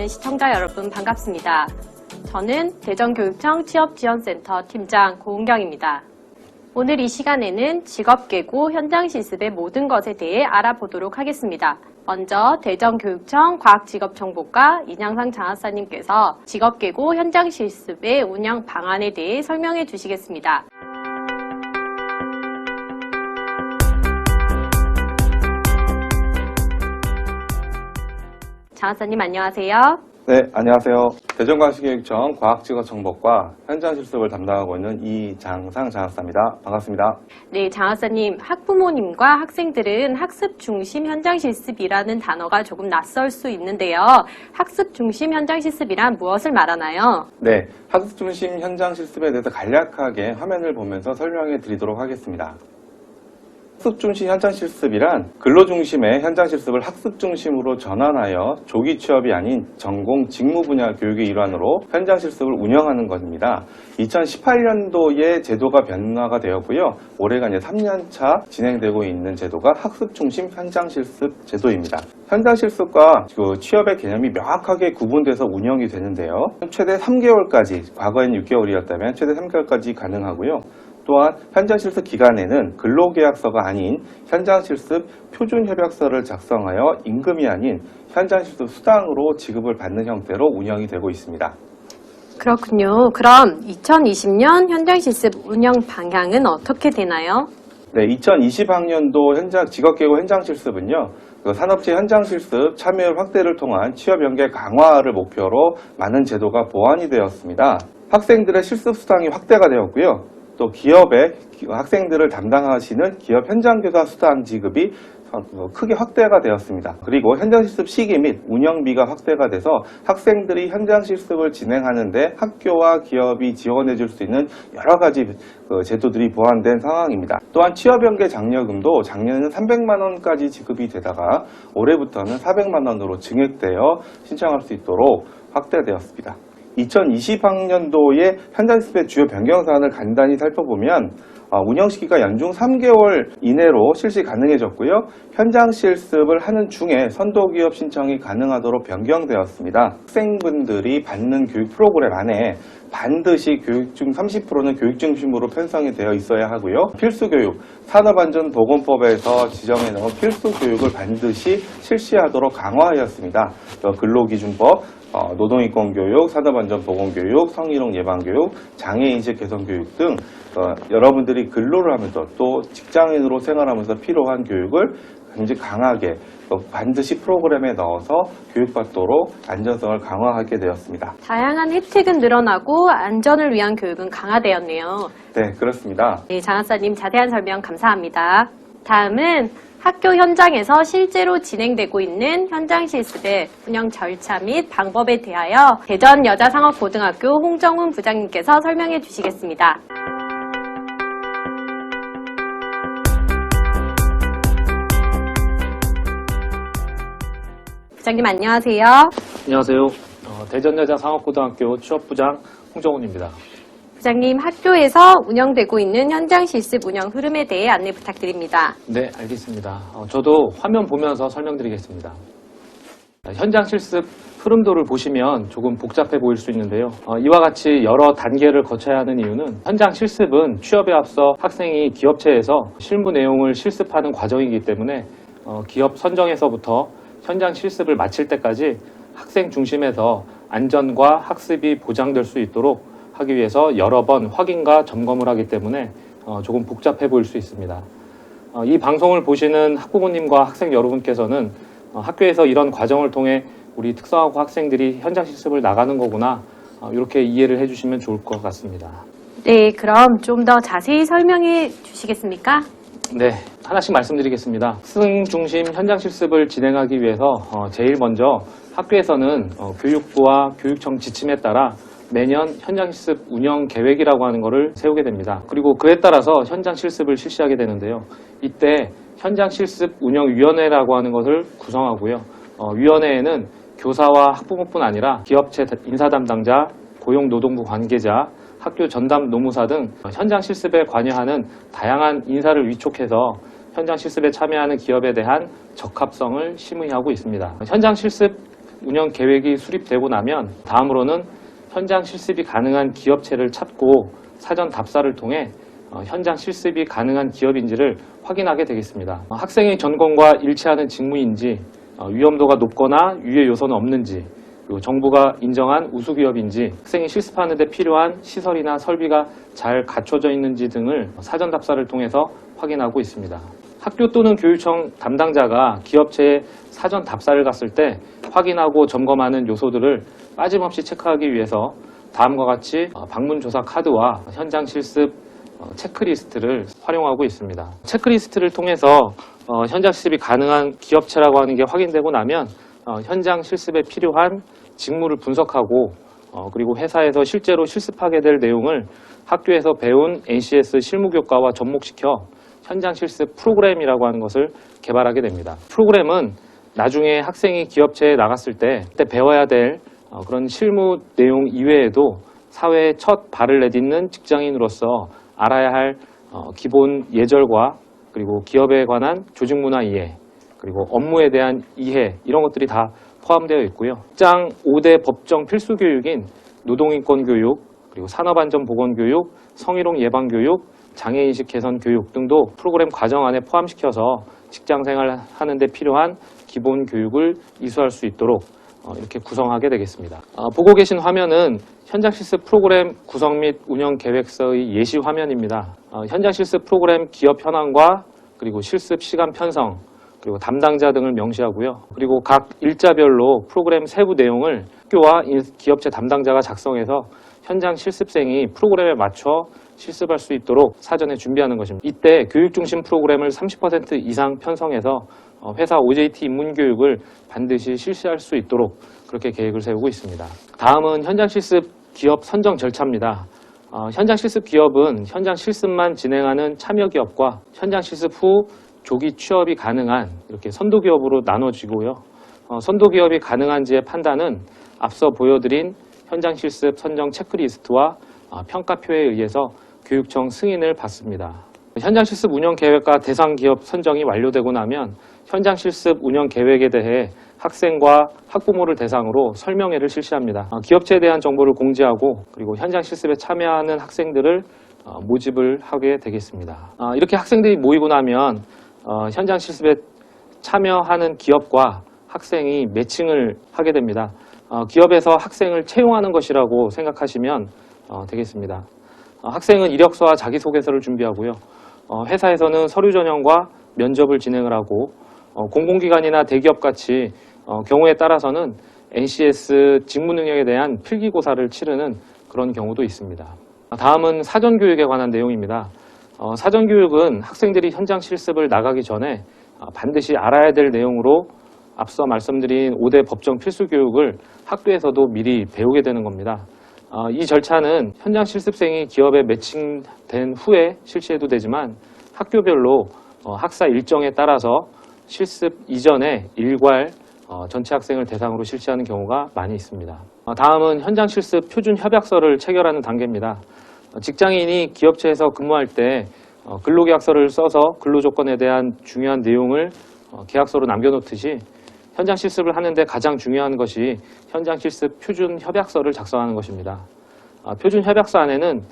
시청자 여러분 반갑습니다. 저는 대전교육청 취업지원센터 팀장 고은경입니다. 오늘 이 시간에는 직업계고 현장실습의 모든 것에 대해 알아보도록 하겠습니다. 먼저 대전교육청 과학직업정보과 이냥상 장학사님께서 직업계고 현장실습의 운영 방안에 대해 설명해 주시겠습니다. 장학사님 안녕하세요. 네, 안녕하세요. 대전광시교육청 과학직업정보과 현장실습을 담당하고 있는 이장상 장학사입니다. 반갑습니다. 네, 장학사님, 학부모님과 학생들은 학습 중심 현장실습이라는 단어가 조금 낯설 수 있는데요. 학습 중심 현장실습이란 무엇을 말하나요? 네, 학습 중심 현장실습에 대해서 간략하게 화면을 보면서 설명해 드리도록 하겠습니다. 학습 중심 현장실습이란 근로 중심의 현장실습을 학습 중심으로 전환하여 조기 취업이 아닌 전공 직무 분야 교육의 일환으로 현장실습을 운영하는 것입니다. 2018년도에 제도가 변화가 되었고요. 올해가 이제 3년차 진행되고 있는 제도가 학습 중심 현장실습 제도입니다. 현장실습과 취업의 개념이 명확하게 구분돼서 운영이 되는데요. 최대 3개월까지, 과거엔 6개월이었다면 최대 3개월까지 가능하고요. 또한 현장실습 기간에는 근로계약서가 아닌 현장실습 표준협약서를 작성하여 임금이 아닌 현장실습 수당으로 지급을 받는 형태로 운영이 되고 있습니다. 그렇군요. 그럼 2020년 현장실습 운영 방향은 어떻게 되나요? 네, 2020학년도 직업계고 현장실습은요. 산업체 현장실습 참여율 확대를 통한 취업 연계 강화를 목표로 많은 제도가 보완이 되었습니다. 학생들의 실습 수당이 확대가 되었고요. 또 기업의 학생들을 담당하시는 기업 현장교사 수당 지급이 크게 확대가 되었습니다. 그리고 현장실습 시기 및 운영비가 확대가 돼서 학생들이 현장실습을 진행하는데 학교와 기업이 지원해 줄 수 있는 여러 가지 제도들이 보완된 상황입니다. 또한 취업연계 장려금도 작년에는 300만 원까지 지급이 되다가 올해부터는 400만 원으로 증액되어 신청할 수 있도록 확대되었습니다. 2020학년도의 현장실습의 주요 변경 사안을 간단히 살펴보면 운영시기가 연중 3개월 이내로 실시 가능해졌고요. 현장실습을 하는 중에 선도기업 신청이 가능하도록 변경되었습니다. 학생분들이 받는 교육 프로그램 안에 반드시 교육 중 30%는 교육 중심으로 편성이 되어 있어야 하고요. 필수교육, 산업안전보건법에서 지정해 놓은 필수교육을 반드시 실시하도록 강화하였습니다. 근로기준법, 노동인권교육, 산업안전보건교육, 성희롱 예방교육, 장애인식 개선교육 등 여러분들이 근로를 하면서 또 직장인으로 생활하면서 필요한 교육을 굉장히 강하게 반드시 프로그램에 넣어서 교육받도록 안전성을 강화하게 되었습니다. 다양한 혜택은 늘어나고 안전을 위한 교육은 강화되었네요. 네, 그렇습니다. 네, 장학사님 자세한 설명 감사합니다. 다음은 학교 현장에서 실제로 진행되고 있는 현장실습의 운영 절차 및 방법에 대하여 대전여자상업고등학교 홍정훈 부장님께서 설명해 주시겠습니다. 부장님 안녕하세요. 안녕하세요. 대전여자상업고등학교 취업부장 홍정훈입니다. 부장님, 학교에서 운영되고 있는 현장실습 운영 흐름에 대해 안내 부탁드립니다. 네, 알겠습니다. 저도 화면 보면서 설명드리겠습니다. 현장실습 흐름도를 보시면 조금 복잡해 보일 수 있는데요. 이와 같이 여러 단계를 거쳐야 하는 이유는 현장실습은 취업에 앞서 학생이 기업체에서 실무 내용을 실습하는 과정이기 때문에 기업 선정에서부터 현장실습을 마칠 때까지 학생 중심에서 안전과 학습이 보장될 수 있도록 하기 위해서 여러 번 확인과 점검을 하기 때문에 조금 복잡해 보일 수 있습니다. 이 방송을 보시는 학부모님과 학생 여러분께서는 학교에서 이런 과정을 통해 우리 특성화고 학생들이 현장 실습을 나가는 거구나 이렇게 이해를 해주시면 좋을 것 같습니다. 네, 그럼 좀 더 자세히 설명해 주시겠습니까? 네, 하나씩 말씀드리겠습니다. 학생 중심 현장 실습을 진행하기 위해서 제일 먼저 학교에서는 교육부와 교육청 지침에 따라 매년 현장 실습 운영 계획이라고 하는 것을 세우게 됩니다. 그리고 그에 따라서 현장 실습을 실시하게 되는데요. 이때 현장 실습 운영위원회라고 하는 것을 구성하고요. 위원회에는 교사와 학부모뿐 아니라 기업체 인사 담당자, 고용노동부 관계자, 학교 전담 노무사 등 현장 실습에 관여하는 다양한 인사를 위촉해서 현장 실습에 참여하는 기업에 대한 적합성을 심의하고 있습니다. 현장 실습 운영 계획이 수립되고 나면 다음으로는 현장 실습이 가능한 기업체를 찾고 사전 답사를 통해 현장 실습이 가능한 기업인지를 확인하게 되겠습니다. 학생의 전공과 일치하는 직무인지, 위험도가 높거나 유해 요소는 없는지, 그리고 정부가 인정한 우수기업인지, 학생이 실습하는 데 필요한 시설이나 설비가 잘 갖춰져 있는지 등을 사전 답사를 통해서 확인하고 있습니다. 학교 또는 교육청 담당자가 기업체에 사전 답사를 갔을 때 확인하고 점검하는 요소들을 빠짐없이 체크하기 위해서 다음과 같이 방문조사 카드와 현장 실습 체크리스트를 활용하고 있습니다. 체크리스트를 통해서 현장 실습이 가능한 기업체라고 하는 게 확인되고 나면 현장 실습에 필요한 직무를 분석하고 그리고 회사에서 실제로 실습하게 될 내용을 학교에서 배운 NCS 실무교과와 접목시켜 현장 실습 프로그램이라고 하는 것을 개발하게 됩니다. 프로그램은 나중에 학생이 기업체에 나갔을 때 그때 배워야 될 그런 실무 내용 이외에도 사회에 첫 발을 내딛는 직장인으로서 알아야 할 기본 예절과 그리고 기업에 관한 조직 문화 이해, 그리고 업무에 대한 이해, 이런 것들이 다 포함되어 있고요. 직장 5대 법정 필수 교육인 노동인권 교육, 그리고 산업안전보건 교육, 성희롱 예방 교육, 장애인식 개선 교육 등도 프로그램 과정 안에 포함시켜서 직장생활 하는 데 필요한 기본 교육을 이수할 수 있도록 이렇게 구성하게 되겠습니다. 보고 계신 화면은 현장 실습 프로그램 구성 및 운영 계획서의 예시 화면입니다. 현장 실습 프로그램 기업 현황과 그리고 실습 시간 편성, 그리고 담당자 등을 명시하고요. 그리고 각 일자별로 프로그램 세부 내용을 학교와 기업체 담당자가 작성해서 현장 실습생이 프로그램에 맞춰 실습할 수 있도록 사전에 준비하는 것입니다. 이때 교육 중심 프로그램을 30% 이상 편성해서 회사 OJT 입문 교육을 반드시 실시할 수 있도록 그렇게 계획을 세우고 있습니다. 다음은 현장 실습 기업 선정 절차입니다. 현장 실습 기업은 현장 실습만 진행하는 참여 기업과 현장 실습 후 조기 취업이 가능한 이렇게 선도 기업으로 나눠지고요. 선도 기업이 가능한지의 판단은 앞서 보여드린 현장 실습 선정 체크리스트와 평가표에 의해서 교육청 승인을 받습니다. 현장 실습 운영 계획과 대상 기업 선정이 완료되고 나면 현장 실습 운영 계획에 대해 학생과 학부모를 대상으로 설명회를 실시합니다. 기업체에 대한 정보를 공지하고 그리고 현장 실습에 참여하는 학생들을 모집을 하게 되겠습니다. 이렇게 학생들이 모이고 나면 현장 실습에 참여하는 기업과 학생이 매칭을 하게 됩니다. 기업에서 학생을 채용하는 것이라고 생각하시면 되겠습니다. 학생은 이력서와 자기소개서를 준비하고요. 회사에서는 서류 전형과 면접을 진행을 하고 공공기관이나 대기업같이 경우에 따라서는 NCS 직무 능력에 대한 필기고사를 치르는 그런 경우도 있습니다. 다음은 사전교육에 관한 내용입니다. 사전교육은 학생들이 현장 실습을 나가기 전에 반드시 알아야 될 내용으로 앞서 말씀드린 5대 법정 필수 교육을 학교에서도 미리 배우게 되는 겁니다. 이 절차는 현장 실습생이 기업에 매칭된 후에 실시해도 되지만 학교별로 학사 일정에 따라서 실습 이전에 일괄 전체 학생을 대상으로 실시하는 경우가 많이 있습니다. 다음은 현장 실습 표준 협약서를 체결하는 단계입니다. 직장인이 기업체에서 근무할 때 근로계약서를 써서 근로조건에 대한 중요한 내용을 계약서로 남겨놓듯이 현장 실습을 하는데 가장 중요한 것이 현장 실습 표준 협약서를 작성하는 것입니다. 표준 협약서 안에는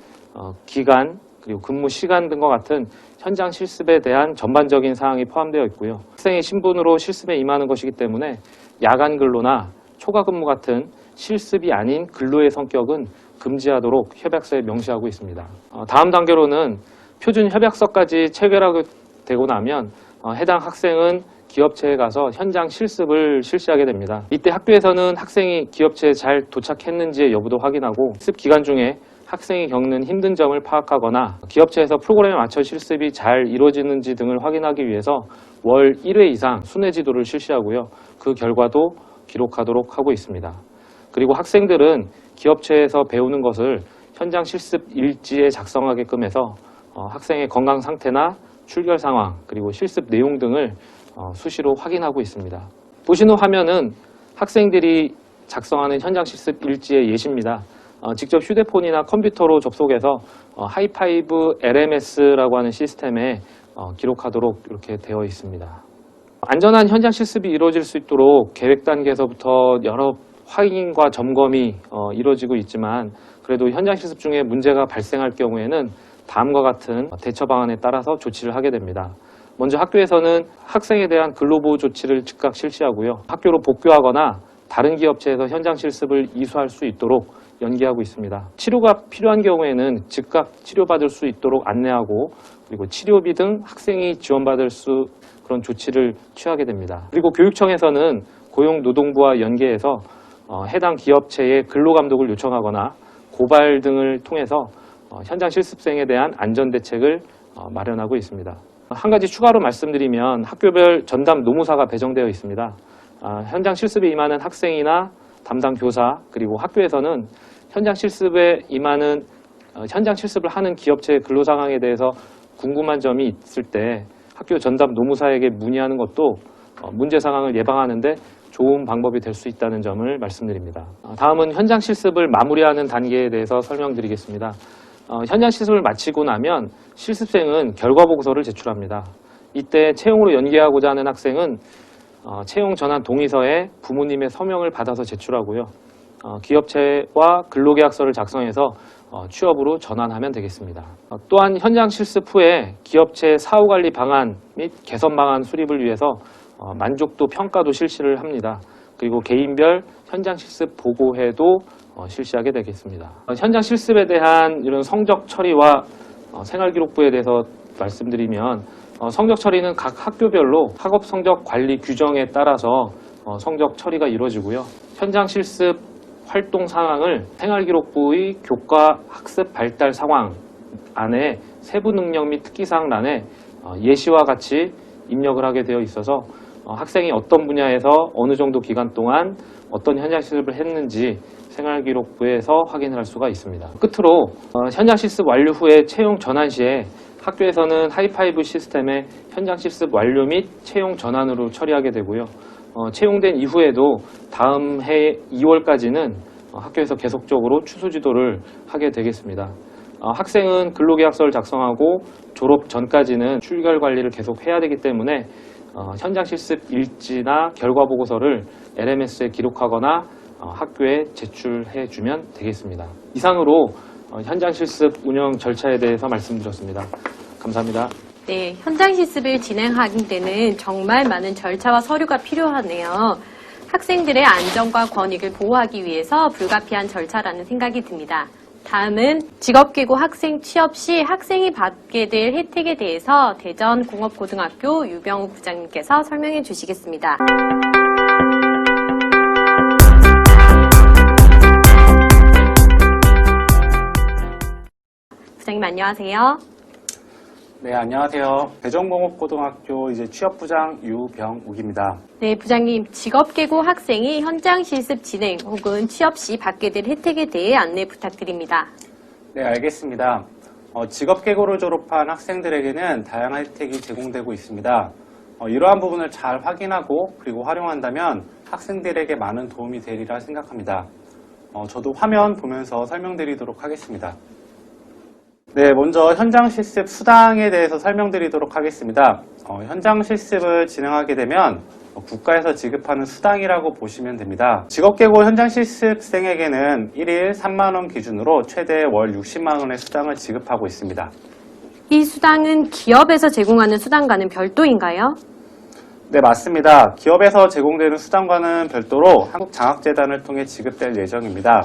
기간, 그리고 근무 시간 등과 같은 현장 실습에 대한 전반적인 사항이 포함되어 있고요. 학생의 신분으로 실습에 임하는 것이기 때문에 야간 근로나 초과 근무 같은 실습이 아닌 근로의 성격은 금지하도록 협약서에 명시하고 있습니다. 다음 단계로는 표준 협약서까지 체결하게 되고 나면 해당 학생은 기업체에 가서 현장 실습을 실시하게 됩니다. 이때 학교에서는 학생이 기업체에 잘 도착했는지의 여부도 확인하고 실습 기간 중에 학생이 겪는 힘든 점을 파악하거나 기업체에서 프로그램에 맞춰 실습이 잘 이루어지는지 등을 확인하기 위해서 월 1회 이상 순회 지도를 실시하고요. 그 결과도 기록하도록 하고 있습니다. 그리고 학생들은 기업체에서 배우는 것을 현장 실습 일지에 작성하게끔 해서 학생의 건강 상태나 출결 상황, 그리고 실습 내용 등을 수시로 확인하고 있습니다. 보시는 화면은 학생들이 작성하는 현장 실습 일지의 예시입니다. 직접 휴대폰이나 컴퓨터로 접속해서 하이파이브 LMS라고 하는 시스템에 기록하도록 이렇게 되어 있습니다. 안전한 현장 실습이 이루어질 수 있도록 계획 단계에서부터 여러 확인과 점검이 이루어지고 있지만 그래도 현장 실습 중에 문제가 발생할 경우에는 다음과 같은 대처 방안에 따라서 조치를 하게 됩니다. 먼저 학교에서는 학생에 대한 근로보호 조치를 즉각 실시하고요. 학교로 복귀하거나 다른 기업체에서 현장 실습을 이수할 수 있도록 연계하고 있습니다. 치료가 필요한 경우에는 즉각 치료받을 수 있도록 안내하고 그리고 치료비 등 학생이 지원받을 수 그런 조치를 취하게 됩니다. 그리고 교육청에서는 고용노동부와 연계해서 해당 기업체에 근로감독을 요청하거나 고발 등을 통해서 현장 실습생에 대한 안전대책을 마련하고 있습니다. 한 가지 추가로 말씀드리면 학교별 전담 노무사가 배정되어 있습니다. 현장 실습에 임하는 학생이나 담당 교사 그리고 학교에서는 현장 실습을 하는 기업체의 근로 상황에 대해서 궁금한 점이 있을 때 학교 전담 노무사에게 문의하는 것도 문제 상황을 예방하는 데 좋은 방법이 될 수 있다는 점을 말씀드립니다. 다음은 현장 실습을 마무리하는 단계에 대해서 설명드리겠습니다. 현장 실습을 마치고 나면 실습생은 결과 보고서를 제출합니다. 이때 채용으로 연계하고자 하는 학생은 채용 전환 동의서에 부모님의 서명을 받아서 제출하고요. 기업체와 근로계약서를 작성해서 취업으로 전환하면 되겠습니다. 또한 현장 실습 후에 기업체 사후관리 방안 및 개선 방안 수립을 위해서 만족도 평가도 실시를 합니다. 그리고 개인별 현장 실습 보고회도 실시하게 되겠습니다. 현장 실습에 대한 이런 성적 처리와 생활기록부에 대해서 말씀드리면 성적 처리는 각 학교별로 학업 성적 관리 규정에 따라서 성적 처리가 이루어지고요. 현장 실습 활동 상황을 생활기록부의 교과 학습 발달 상황 안에 세부 능력 및 특기사항란에 예시와 같이 입력을 하게 되어 있어서 학생이 어떤 분야에서 어느 정도 기간 동안 어떤 현장 실습을 했는지 생활기록부에서 확인을 할 수가 있습니다. 끝으로 현장 실습 완료 후에 채용 전환 시에 학교에서는 하이파이브 시스템의 현장 실습 완료 및 채용 전환으로 처리하게 되고요. 채용된 이후에도 다음 해 2월까지는 학교에서 계속적으로 추수 지도를 하게 되겠습니다. 학생은 근로계약서를 작성하고 졸업 전까지는 출결 관리를 계속 해야 되기 때문에 현장 실습 일지나 결과 보고서를 LMS에 기록하거나 학교에 제출해 주면 되겠습니다. 이상으로 현장 실습 운영 절차에 대해서 말씀드렸습니다. 감사합니다. 네, 현장 실습을 진행하는 데는 정말 많은 절차와 서류가 필요하네요. 학생들의 안전과 권익을 보호하기 위해서 불가피한 절차라는 생각이 듭니다. 다음은 직업계고 학생 취업 시 학생이 받게 될 혜택에 대해서 대전공업고등학교 유병우 부장님께서 설명해 주시겠습니다. 부장님 안녕하세요. 네, 안녕하세요. 대전공업고등학교 취업부장 유병욱입니다. 네, 부장님, 직업계고 학생이 현장 실습 진행 혹은 취업 시 받게 될 혜택에 대해 안내 부탁드립니다. 네, 알겠습니다. 직업계고를 졸업한 학생들에게는 다양한 혜택이 제공되고 있습니다. 이러한 부분을 잘 확인하고 그리고 활용한다면 학생들에게 많은 도움이 되리라 생각합니다. 저도 화면 보면서 설명드리도록 하겠습니다. 네, 먼저 현장 실습 수당에 대해서 설명드리도록 하겠습니다. 현장 실습을 진행하게 되면 국가에서 지급하는 수당이라고 보시면 됩니다. 직업계고 현장 실습생에게는 1일 3만 원 기준으로 최대 월 60만 원의 수당을 지급하고 있습니다. 이 수당은 기업에서 제공하는 수당과는 별도인가요? 네, 맞습니다. 기업에서 제공되는 수당과는 별도로 한국장학재단을 통해 지급될 예정입니다.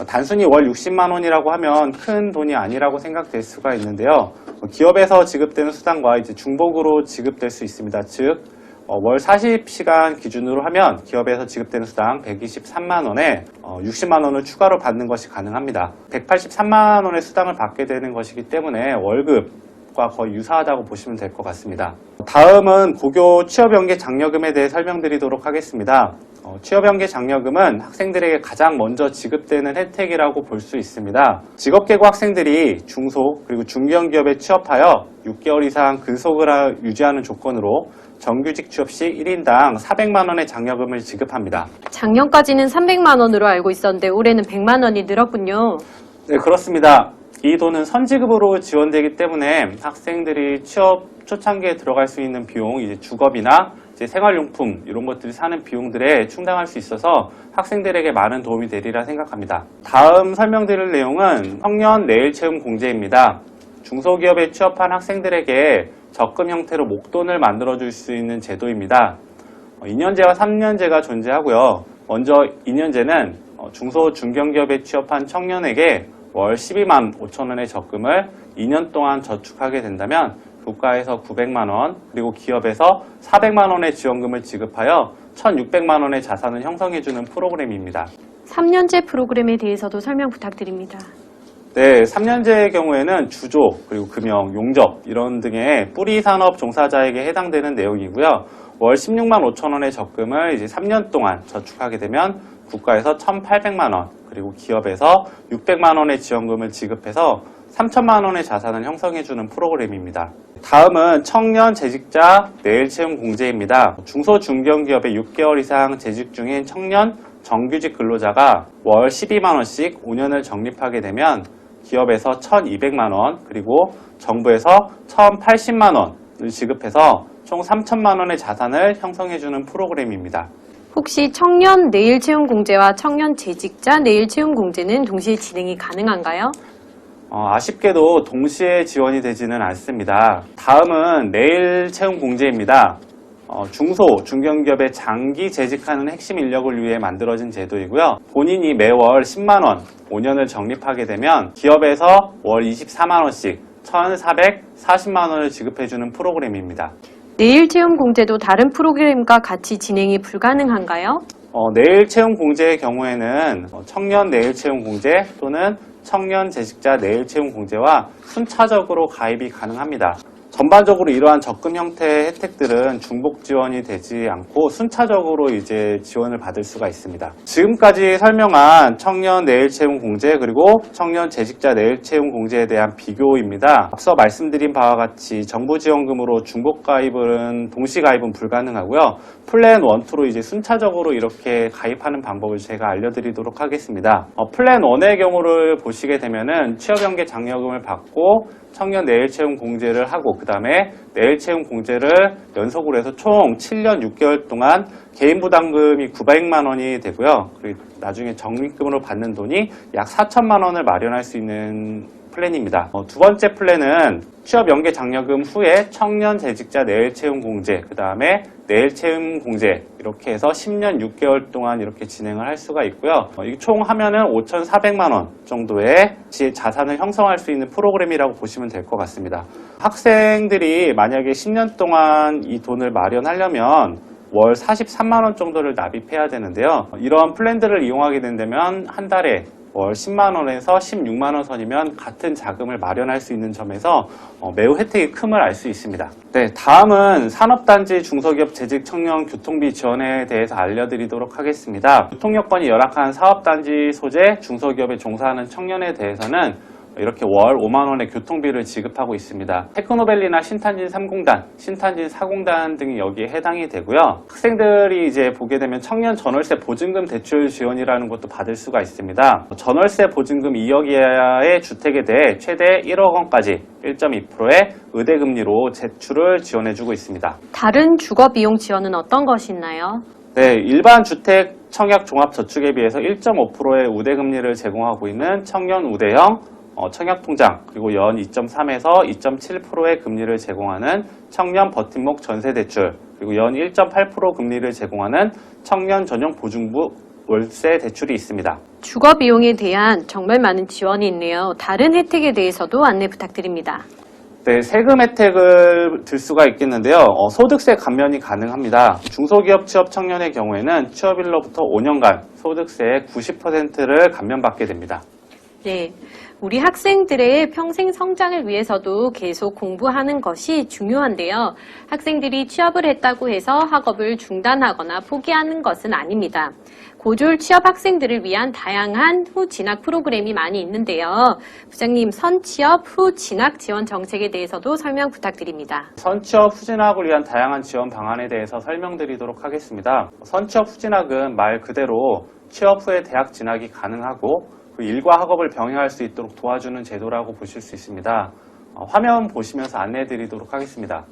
단순히 월 60만 원이라고 하면 큰 돈이 아니라고 생각될 수가 있는데요. 기업에서 지급되는 수당과 중복으로 지급될 수 있습니다. 즉, 월 40시간 기준으로 하면 기업에서 지급되는 수당 123만 원에 60만 원을 추가로 받는 것이 가능합니다. 183만 원의 수당을 받게 되는 것이기 때문에 월급과 거의 유사하다고 보시면 될 것 같습니다. 다음은 고교 취업연계 장려금에 대해 설명드리도록 하겠습니다. 취업연계 장려금은 학생들에게 가장 먼저 지급되는 혜택이라고 볼 수 있습니다. 직업계고 학생들이 중소 그리고 중견 기업에 취업하여 6개월 이상 근속을 유지하는 조건으로 정규직 취업 시 1인당 400만 원의 장려금을 지급합니다. 작년까지는 300만 원으로 알고 있었는데 올해는 100만 원이 늘었군요. 네, 그렇습니다. 이 돈은 선지급으로 지원되기 때문에 학생들이 취업 초창기에 들어갈 수 있는 비용, 주거비나 이제 생활용품 이런 것들을 사는 비용들에 충당할 수 있어서 학생들에게 많은 도움이 되리라 생각합니다. 다음 설명드릴 내용은 청년 내일 채움 공제입니다. 중소기업에 취업한 학생들에게 적금 형태로 목돈을 만들어줄 수 있는 제도입니다. 2년제와 3년제가 존재하고요. 먼저 2년제는 중소 중견기업에 취업한 청년에게 월 12만 5천 원의 적금을 2년 동안 저축하게 된다면 국가에서 900만 원 그리고 기업에서 400만 원의 지원금을 지급하여 1,600만 원의 자산을 형성해주는 프로그램입니다. 3년제 프로그램에 대해서도 설명 부탁드립니다. 네, 3년제의 경우에는 주조, 그리고 금형, 용접 이런 등의 뿌리 산업 종사자에게 해당되는 내용이고요. 월 16만 5천 원의 적금을 이제 3년 동안 저축하게 되면 국가에서 1,800만 원, 그리고 기업에서 600만 원의 지원금을 지급해서 3천만 원의 자산을 형성해주는 프로그램입니다. 다음은 청년 재직자 내일 채용 공제입니다. 중소 중견기업에 6개월 이상 재직 중인 청년 정규직 근로자가 월 12만 원씩 5년을 적립하게 되면 기업에서 1,200만 원 그리고 정부에서 1,080만 원을 지급해서 총 3천만 원의 자산을 형성해주는 프로그램입니다. 혹시 청년 내일 채용 공제와 청년 재직자 내일 채용 공제는 동시에 진행이 가능한가요? 아쉽게도 동시에 지원이 되지는 않습니다. 다음은 내일 채용 공제입니다. 중소, 중견기업에 장기 재직하는 핵심 인력을 위해 만들어진 제도이고요. 본인이 매월 10만 원, 5년을 적립하게 되면 기업에서 월 24만 원씩 1,440만 원을 지급해주는 프로그램입니다. 내일 채용 공제도 다른 프로그램과 같이 진행이 불가능한가요? 내일 채용 공제의 경우에는 청년 내일 채용 공제 또는 청년 재직자 내일 채용 공제와 순차적으로 가입이 가능합니다. 전반적으로 이러한 적금 형태의 혜택들은 중복 지원이 되지 않고 순차적으로 이제 지원을 받을 수가 있습니다. 지금까지 설명한 청년 내일 채용 공제 그리고 청년 재직자 내일 채용 공제에 대한 비교입니다. 앞서 말씀드린 바와 같이 정부 지원금으로 중복 가입은 동시 가입은 불가능하고요. 플랜 1, 2로 이제 순차적으로 이렇게 가입하는 방법을 제가 알려드리도록 하겠습니다. 플랜 1의 경우를 보시게 되면은 취업 연계 장려금을 받고 청년 내일 채용 공제를 하고 그 다음에 내일 채용 공제를 연속으로 해서 총 7년 6개월 동안 개인 부담금이 900만 원이 되고요. 그리고 나중에 적립금으로 받는 돈이 약 4천만 원을 마련할 수 있는 플랜입니다. 두 번째 플랜은 취업 연계 장려금 후에 청년 재직자 내일 채용 공제, 그 다음에 내일 채용 공제 이렇게 해서 10년 6개월 동안 이렇게 진행을 할 수가 있고요. 총 하면은 5,400만 원 정도의 자산을 형성할 수 있는 프로그램이라고 보시면 될 것 같습니다. 학생들이 만약에 10년 동안 이 돈을 마련하려면 월 43만 원 정도를 납입해야 되는데요. 이러한 플랜들을 이용하게 된다면 한 달에 월 10만 원에서 16만 원 선이면 같은 자금을 마련할 수 있는 점에서 매우 혜택이 큼을 알 수 있습니다. 네, 다음은 산업단지 중소기업 재직 청년 교통비 지원에 대해서 알려드리도록 하겠습니다. 교통여건이 열악한 사업단지 소재 중소기업에 종사하는 청년에 대해서는 이렇게 월 5만 원의 교통비를 지급하고 있습니다. 테크노밸리나 신탄진 3공단, 신탄진 4공단 등이 여기에 해당이 되고요. 학생들이 이제 보게 되면 청년 전월세 보증금 대출 지원이라는 것도 받을 수가 있습니다. 전월세 보증금 2억 이하의 주택에 대해 최대 1억 원까지 1.2%의 의대금리로 대출을 지원해주고 있습니다. 다른 주거 비용 지원은 어떤 것이 있나요? 네, 일반 주택 청약 종합저축에 비해서 1.5%의 우대금리를 제공하고 있는 청년 우대형 청약통장, 그리고 연 2.3에서 2.7%의 금리를 제공하는 청년 버팀목 전세대출, 그리고 연 1.8% 금리를 제공하는 청년 전용 보증부 월세 대출이 있습니다. 주거 비용에 대한 정말 많은 지원이 있네요. 다른 혜택에 대해서도 안내 부탁드립니다. 네, 세금 혜택을 들 수가 있겠는데요. 소득세 감면이 가능합니다. 중소기업 취업 청년의 경우에는 취업일로부터 5년간 소득세의 90%를 감면받게 됩니다. 네, 우리 학생들의 평생 성장을 위해서도 계속 공부하는 것이 중요한데요. 학생들이 취업을 했다고 해서 학업을 중단하거나 포기하는 것은 아닙니다. 고졸 취업 학생들을 위한 다양한 후 진학 프로그램이 많이 있는데요. 부장님, 선취업 후 진학 지원 정책에 대해서도 설명 부탁드립니다. 선취업 후진학을 위한 다양한 지원 방안에 대해서 설명드리도록 하겠습니다. 선취업 후진학은 말 그대로 취업 후에 대학 진학이 가능하고 그 일과 학업을 병행할 수 있도록 도와주는 제도라고 보실 수 있습니다. 화면 보시면서 안내해 드리도록 하겠습니다.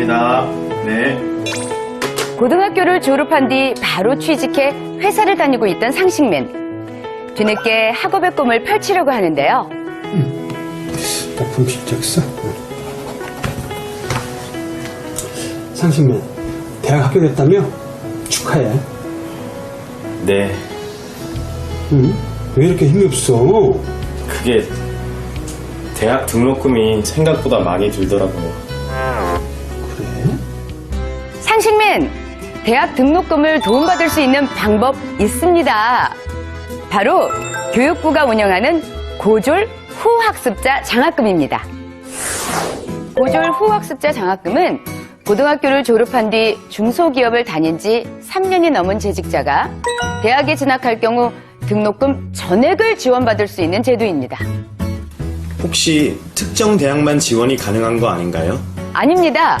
감사합니다. 네. 고등학교를 졸업한 뒤 바로 취직해 회사를 다니고 있던 상식맨. 뒤늦게 학업의 꿈을 펼치려고 하는데요. 납품 시작했어? 상식맨, 대학 합격했다며? 축하해. 네. 응? 왜 이렇게 힘이 없어? 그게 대학 등록금이 생각보다 많이 들더라고요. 그래? 상식맨, 대학 등록금을 도움받을 수 있는 방법 있습니다. 바로 교육부가 운영하는 고졸 후학습자 장학금입니다. 고졸 후학습자 장학금은 고등학교를 졸업한 뒤 중소기업을 다닌 지 3년이 넘은 재직자가 대학에 진학할 경우 등록금 전액을 지원받을 수 있는 제도입니다. 혹시 특정 대학만 지원이 가능한 거 아닌가요? 아닙니다.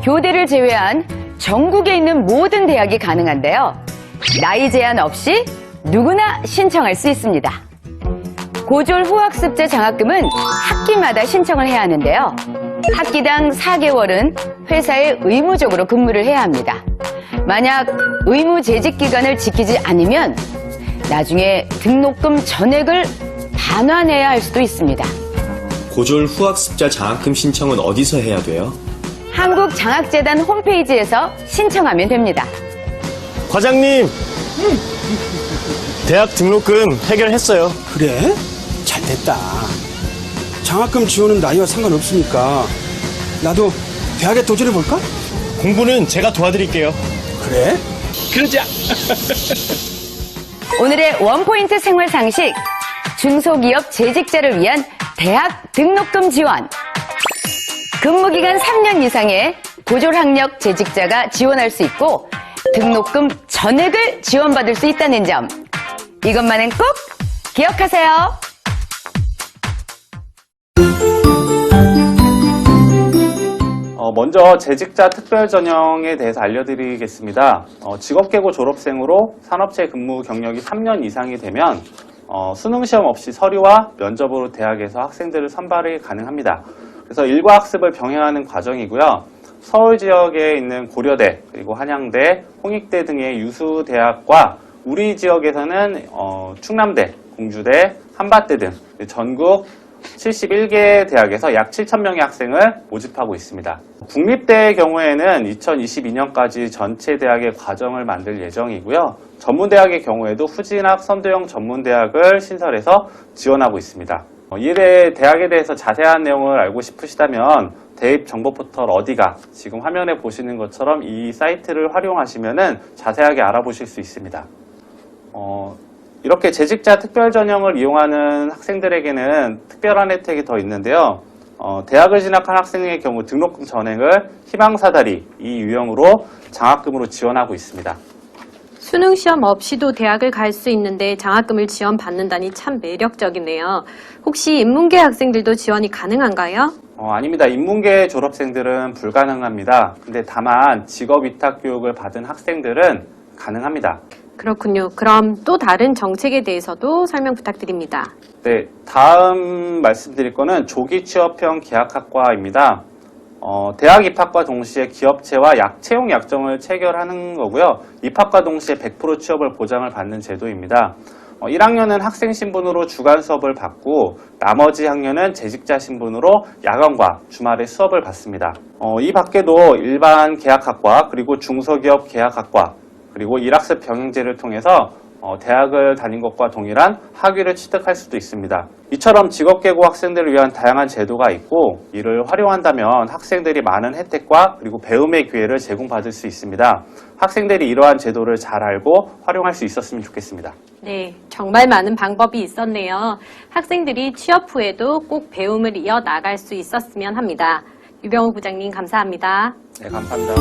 교대를 제외한 전국에 있는 모든 대학이 가능한데요. 나이 제한 없이 누구나 신청할 수 있습니다. 고졸 후학습자 장학금은 학기마다 신청을 해야 하는데요. 학기당 4개월은 회사에 의무적으로 근무를 해야 합니다. 만약 의무 재직 기간을 지키지 않으면 나중에 등록금 전액을 반환해야 할 수도 있습니다. 고졸 후학습자 장학금 신청은 어디서 해야 돼요? 한국장학재단 홈페이지에서 신청하면 됩니다. 과장님! 대학 등록금 해결했어요. 그래? 잘 됐다. 장학금 지원은 나이와 상관없으니까 나도 대학에 도전해볼까? 공부는 제가 도와드릴게요. 그래? 그러자! 오늘의 원포인트 생활 상식, 중소기업 재직자를 위한 대학 등록금 지원. 근무기간 3년 이상의 고졸 학력 재직자가 지원할 수 있고 등록금 전액을 지원받을 수 있다는 점. 이것만은 꼭 기억하세요. 먼저 재직자 특별 전형에 대해서 알려드리겠습니다. 직업계고 졸업생으로 산업체 근무 경력이 3년 이상이 되면 수능 시험 없이 서류와 면접으로 대학에서 학생들을 선발이 가능합니다. 그래서 일과 학습을 병행하는 과정이고요. 서울 지역에 있는 고려대, 그리고 한양대, 홍익대 등의 유수 대학과 우리 지역에서는 충남대, 공주대, 한밭대 등 전국 71개 대학에서 약 7,000명의 학생을 모집하고 있습니다. 국립대의 경우에는 2022년까지 전체 대학의 과정을 만들 예정이고요. 전문대학의 경우에도 후진학 선도형 전문대학을 신설해서 지원하고 있습니다. 이에 대해 대학에 대해서 자세한 내용을 알고 싶으시다면 대입 정보 포털 어디가 지금 화면에 보시는 것처럼 이 사이트를 활용하시면 자세하게 알아보실 수 있습니다. 이렇게 재직자 특별 전형을 이용하는 학생들에게는 특별한 혜택이 더 있는데요. 대학을 진학한 학생의 경우 등록금 전액을 희망사다리 이 유형으로 장학금으로 지원하고 있습니다. 수능 시험 없이도 대학을 갈 수 있는데 장학금을 지원받는다니 참 매력적이네요. 혹시 인문계 학생들도 지원이 가능한가요? 아닙니다. 인문계 졸업생들은 불가능합니다. 근데 다만 직업위탁 교육을 받은 학생들은 가능합니다. 그렇군요. 그럼 또 다른 정책에 대해서도 설명 부탁드립니다. 네, 다음 말씀드릴 거는 조기 취업형 계약학과입니다. 대학 입학과 동시에 기업체와 채용 약정을 체결하는 거고요. 입학과 동시에 100% 취업을 보장을 받는 제도입니다. 1학년은 학생 신분으로 주간 수업을 받고 나머지 학년은 재직자 신분으로 야간과 주말에 수업을 받습니다. 이 밖에도 일반 계약학과 그리고 중소기업 계약학과 그리고 일학습 병행제를 통해서 대학을 다닌 것과 동일한 학위를 취득할 수도 있습니다. 이처럼 직업계고 학생들을 위한 다양한 제도가 있고 이를 활용한다면 학생들이 많은 혜택과 그리고 배움의 기회를 제공받을 수 있습니다. 학생들이 이러한 제도를 잘 알고 활용할 수 있었으면 좋겠습니다. 네, 정말 많은 방법이 있었네요. 학생들이 취업 후에도 꼭 배움을 이어나갈 수 있었으면 합니다. 유병우 부장님 감사합니다. 네, 감사합니다.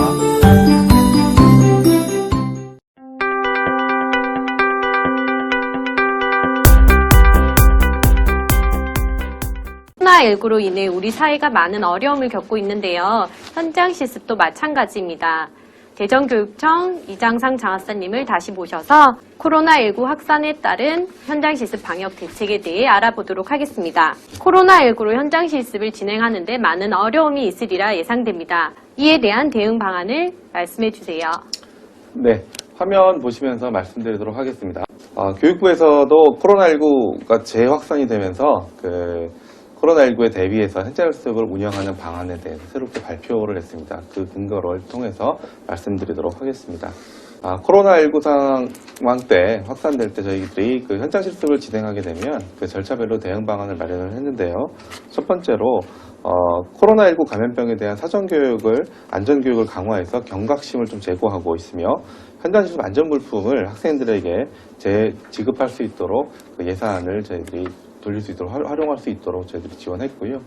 코로나19로 인해 우리 사회가 많은 어려움을 겪고 있는데요. 현장 실습도 마찬가지입니다. 대전교육청 이장상 장학사님을 다시 모셔서 코로나19 확산에 따른 현장 실습 방역 대책에 대해 알아보도록 하겠습니다. 코로나19로 현장 실습을 진행하는 데 많은 어려움이 있으리라 예상됩니다. 이에 대한 대응 방안을 말씀해 주세요. 네, 화면 보시면서 말씀드리도록 하겠습니다. 교육부에서도 코로나19가 재확산이 되면서 코로나19에 대비해서 현장 실습을 운영하는 방안에 대해서 새롭게 발표를 했습니다. 그 근거를 통해서 말씀드리도록 하겠습니다. 코로나19 상황 때 확산될 때 저희들이 현장 실습을 진행하게 되면 절차별로 대응 방안을 마련을 했는데요. 첫 번째로 코로나19 감염병에 대한 사전교육을, 안전교육을 강화해서 경각심을 좀 제고하고 있으며 현장 실습 안전물품을 학생들에게 지급할 수 있도록 예산을 저희들이 돌릴 수 있도록 활용할 수 있도록 저희들이 지원했고요.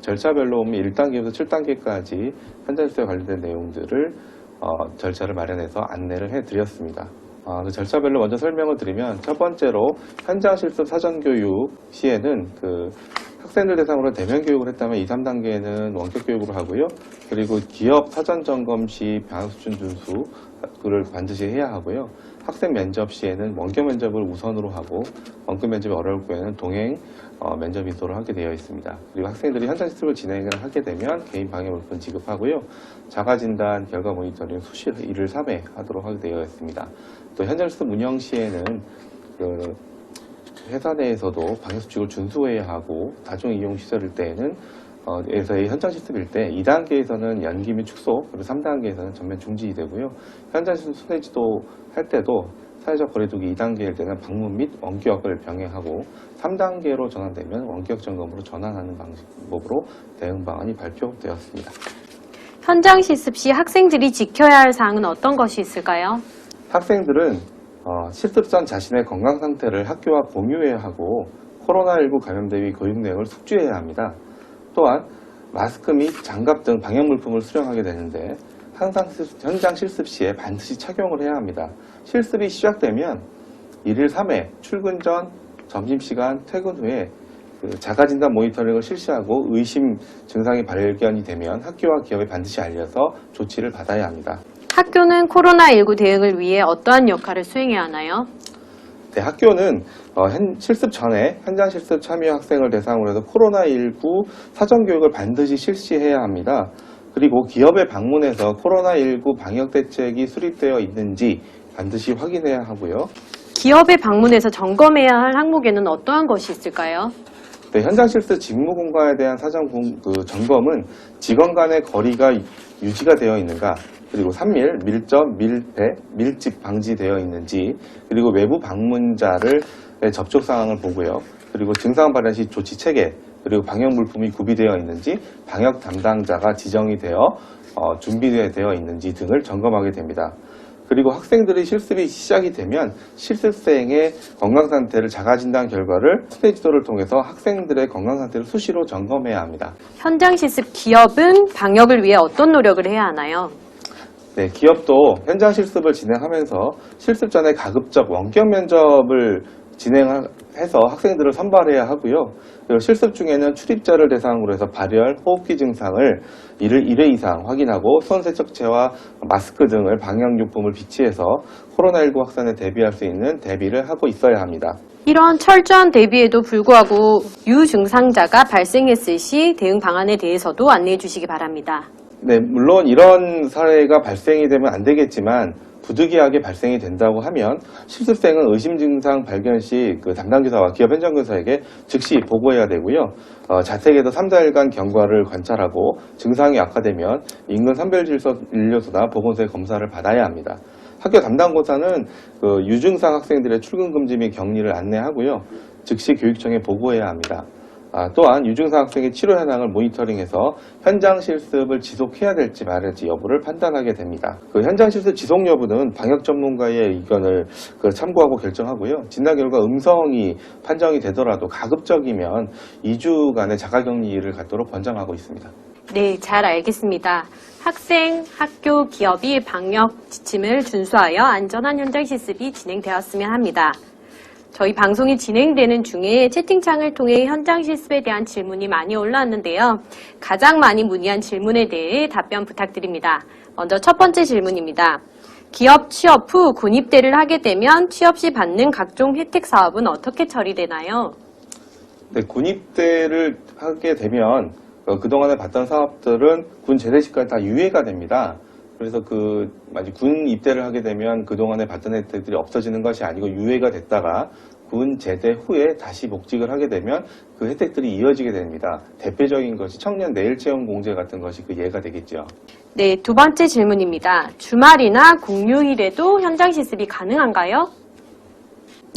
절차별로 1단계부터 7단계까지 현장 실습에 관련된 내용들을 절차를 마련해서 안내를 해드렸습니다. 그 절차별로 먼저 설명을 드리면 첫 번째로 현장 실습 사전교육 시에는 학생들 대상으로 대면 교육을 했다면 2, 3단계는 원격 교육으로 하고요. 그리고 기업 사전 점검 시 방역수준 준수를 반드시 해야 하고요. 학생 면접 시에는 원격 면접을 우선으로 하고 원격 면접이 어려울 경우에는 동행 면접 인도를 하게 되어 있습니다. 그리고 학생들이 현장 실습을 진행을 하게 되면 개인 방역물품 지급하고요. 자가진단, 결과 모니터링 수시 1일 3회 하도록 하게 되어 있습니다. 또 현장 실습 운영 시에는 회사 내에서도 방역수칙을 준수해야 하고 다중이용 시설일 때에는 에서의 현장 실습일 때 2단계에서는 연기 및 축소, 그리고 3단계에서는 전면 중지되고요. 현장 실습 순회지도 할 때도 사회적 거리두기 2단계일 때는 방문 및 원격을 병행하고 3단계로 전환되면 원격 점검으로 전환하는 방법으로 대응 방안이 발표되었습니다. 현장 실습 시 학생들이 지켜야 할 사항은 어떤 것이 있을까요? 학생들은 실습 전 자신의 건강 상태를 학교와 공유해야 하고 코로나19 감염 대비 교육 내용을 숙지해야 합니다. 또한 마스크 및 장갑 등 방역물품을 수령하게 되는데 항상 현장 실습 시에 반드시 착용을 해야 합니다. 실습이 시작되면 1일 3회 출근 전, 점심시간, 퇴근 후에 자가진단 모니터링을 실시하고 의심 증상이 발견이 되면 학교와 기업에 반드시 알려서 조치를 받아야 합니다. 학교는 코로나19 대응을 위해 어떠한 역할을 수행해야 하나요? 네, 학교는 실습 전에 현장 실습 참여 학생을 대상으로 해서 코로나19 사전교육을 반드시 실시해야 합니다. 그리고 기업에 방문해서 코로나19 방역 대책이 수립되어 있는지 반드시 확인해야 하고요. 기업에 방문해서 점검해야 할 항목에는 어떠한 것이 있을까요? 네, 현장 실습 직무 공간에 대한 사전 점검은 직원 간의 거리가 유지가 되어 있는가, 그리고 3밀, 밀접, 밀폐, 밀집 방지되어 있는지, 그리고 외부 방문자를 접촉 상황을 보고요. 그리고 증상 발현 시 조치 체계, 그리고 방역 물품이 구비되어 있는지, 방역 담당자가 지정이 되어 준비되어 있는지 등을 점검하게 됩니다. 그리고 학생들이 실습이 시작이 되면 실습생의 건강 상태를 자가진단 결과를 순회지도를 통해서 학생들의 건강 상태를 수시로 점검해야 합니다. 현장 실습 기업은 방역을 위해 어떤 노력을 해야 하나요? 네, 기업도 현장 실습을 진행하면서 실습 전에 가급적 원격 면접을 진행해서 학생들을 선발해야 하고요. 그리고 실습 중에는 출입자를 대상으로 해서 발열, 호흡기 증상을 1회 이상 확인하고 손 세척제와 마스크 등을 방역용품을 비치해서 코로나19 확산에 대비할 수 있는 대비를 하고 있어야 합니다. 이런 철저한 대비에도 불구하고 유증상자가 발생했을 시 대응 방안에 대해서도 안내해 주시기 바랍니다. 네, 물론 이런 사례가 발생이 되면 안 되겠지만 부득이하게 발생이 된다고 하면 실습생은 의심 증상 발견 시 담당 교사와 기업 현장 교사에게 즉시 보고해야 되고요. 자택에서 3, 4일간 경과를 관찰하고 증상이 악화되면 인근 선별진료소나 보건소에 검사를 받아야 합니다. 학교 담당 교사는 유증상 학생들의 출근 금지 및 격리를 안내하고요. 즉시 교육청에 보고해야 합니다. 또한 유증상 학생의 치료 현황을 모니터링해서 현장 실습을 지속해야 될지 말할지 여부를 판단하게 됩니다. 현장 실습 지속 여부는 방역 전문가의 의견을 참고하고 결정하고요. 진단 결과 음성이 판정이 되더라도 가급적이면 2주간의 자가격리를 갖도록 권장하고 있습니다. 네, 잘 알겠습니다. 학생, 학교, 기업이 방역 지침을 준수하여 안전한 현장 실습이 진행되었으면 합니다. 저희 방송이 진행되는 중에 채팅창을 통해 현장 실습에 대한 질문이 많이 올라왔는데요. 가장 많이 문의한 질문에 대해 답변 부탁드립니다. 먼저 첫 번째 질문입니다. 기업 취업 후 군입대를 하게 되면 취업 시 받는 각종 혜택 사업은 어떻게 처리되나요? 네, 군입대를 하게 되면 그동안에 봤던 사업들은 군 제대 시까지 다 유예가 됩니다. 그래서 군 입대를 하게 되면 그동안에 받던 혜택들이 없어지는 것이 아니고 유예가 됐다가 군 제대 후에 다시 복직을 하게 되면 그 혜택들이 이어지게 됩니다. 대표적인 것이 청년 내일 채용 공제 같은 것이 그 예가 되겠죠. 네, 두 번째 질문입니다. 주말이나 공휴일에도 현장 실습이 가능한가요?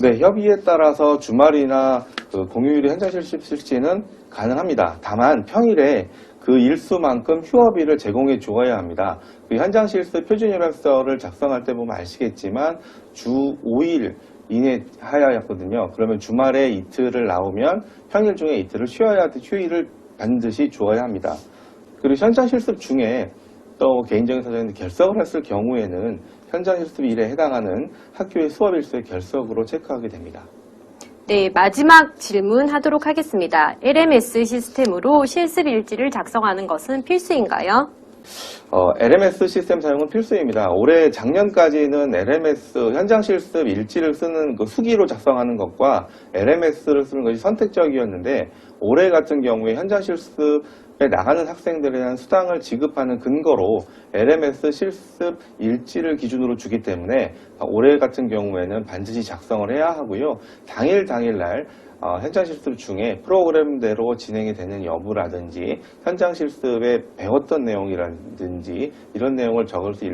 네, 협의에 따라서 주말이나 공휴일에 현장 실습 실시는 가능합니다. 다만 평일에 그 일수만큼 휴업일을 제공해 주어야 합니다. 그 현장 실습 표준 요약서를 작성할 때 보면 아시겠지만 주 5일 이내 하야였거든요. 그러면 주말에 이틀을 나오면 평일 중에 이틀을 휴일을 반드시 주어야 합니다. 그리고 현장 실습 중에 또 개인적인 사정인데 결석을 했을 경우에는 현장 실습 일에 해당하는 학교의 수업 일수의 결석으로 체크하게 됩니다. 네, 마지막 질문 하도록 하겠습니다. LMS 시스템으로 실습 일지를 작성하는 것은 필수인가요? LMS 시스템 사용은 필수입니다. 올해 작년까지는 LMS 현장 실습 일지를 쓰는 그 수기로 작성하는 것과 LMS를 쓰는 것이 선택적이었는데 올해 같은 경우에 현장 실습에 나가는 학생들에 대한 수당을 지급하는 근거로 LMS 실습 일지를 기준으로 주기 때문에 올해 같은 경우에는 반드시 작성을 해야 하고요. 당일날 현장 실습 중에 프로그램대로 진행이 되는 여부라든지 현장 실습에 배웠던 내용이라든지 이런 내용을 적을 수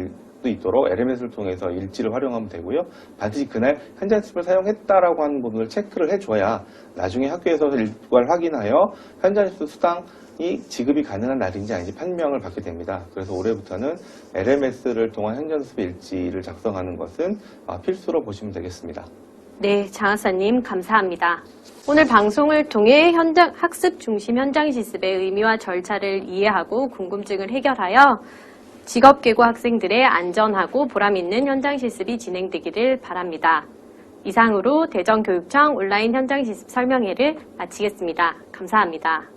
있도록 LMS를 통해서 일지를 활용하면 되고요. 반드시 그날 현장 실습을 사용했다라고 하는 부분을 체크를 해줘야 나중에 학교에서 일괄 확인하여 현장 실습 수당이 지급이 가능한 날인지 아닌지 판명을 받게 됩니다. 그래서 올해부터는 LMS를 통한 현장 실습 일지를 작성하는 것은 필수로 보시면 되겠습니다. 네, 장하사님 감사합니다. 오늘 방송을 통해 학습 중심 현장 실습의 의미와 절차를 이해하고 궁금증을 해결하여 직업계고 학생들의 안전하고 보람있는 현장 실습이 진행되기를 바랍니다. 이상으로 대전교육청 온라인 현장 실습 설명회를 마치겠습니다. 감사합니다.